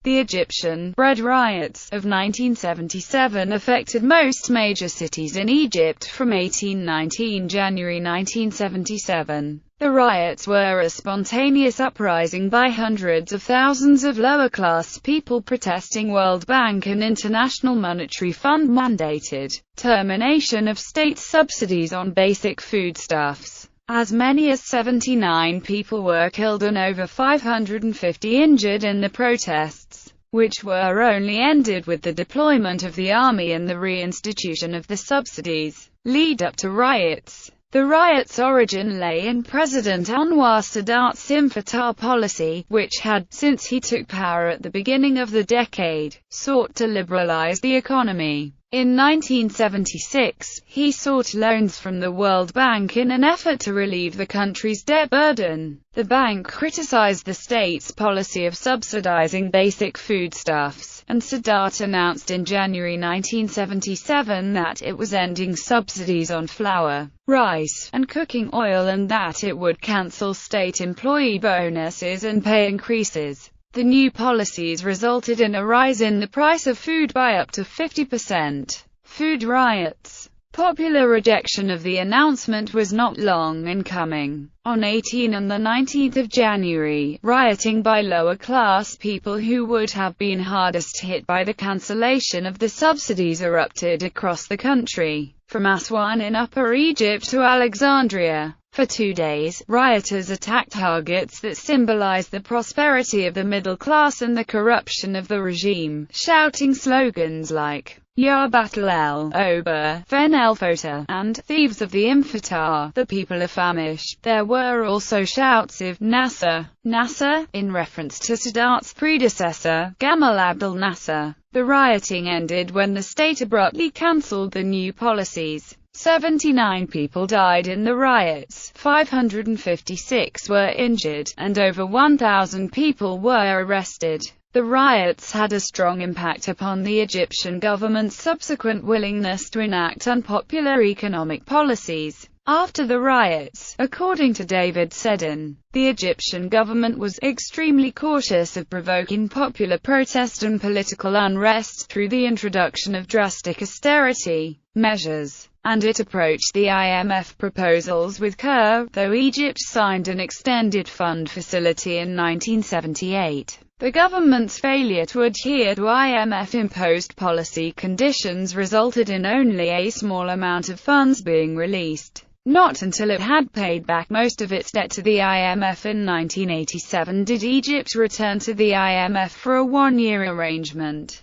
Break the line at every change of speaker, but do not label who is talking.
The Egyptian-bred riots of 1977 affected most major cities in Egypt from 1819 January 1977. The riots were a spontaneous uprising by hundreds of thousands of lower-class people protesting World Bank and International Monetary Fund mandated termination of state subsidies on basic foodstuffs. As many as 79 people were killed and over 550 injured in the protests, which were only ended with the deployment of the army and the reinstitution of the subsidies. Lead up to riots. The riots' origin lay in President Anwar Sadat's Fatah policy, which had, since he took power at the beginning of the decade, sought to liberalize the economy. In 1976, he sought loans from the World Bank in an effort to relieve the country's debt burden. The bank criticized the state's policy of subsidizing basic foodstuffs, and Sadat announced in January 1977 that it was ending subsidies on flour, rice, and cooking oil and that it would cancel state employee bonuses and pay increases. The new policies resulted in a rise in the price of food by up to 50%. Food riots. Popular rejection of the announcement was not long in coming. On 18 and 19 January, rioting by lower-class people who would have been hardest hit by the cancellation of the subsidies erupted across the country, from Aswan in Upper Egypt to Alexandria. For 2 days, rioters attacked targets that symbolized the prosperity of the middle class and the corruption of the regime, shouting slogans like Ya Batal el-Oba, Fen el-Fota, and Thieves of the Fatah, the people are famished. There were also shouts of Nasser, Nasser, in reference to Sadat's predecessor, Gamal Abdel Nasser. The rioting ended when the state abruptly cancelled the new policies. 79 people died in the riots, 556 were injured, and over 1,000 people were arrested. The riots had a strong impact upon the Egyptian government's subsequent willingness to enact unpopular economic policies. After the riots, according to David Seddon, the Egyptian government was extremely cautious of provoking popular protest and political unrest through the introduction of drastic austerity measures, and it approached the IMF proposals with care, though Egypt signed an extended fund facility in 1978. The government's failure to adhere to IMF-imposed policy conditions resulted in only a small amount of funds being released. Not until it had paid back most of its debt to the IMF in 1987 did Egypt return to the IMF for a one-year arrangement.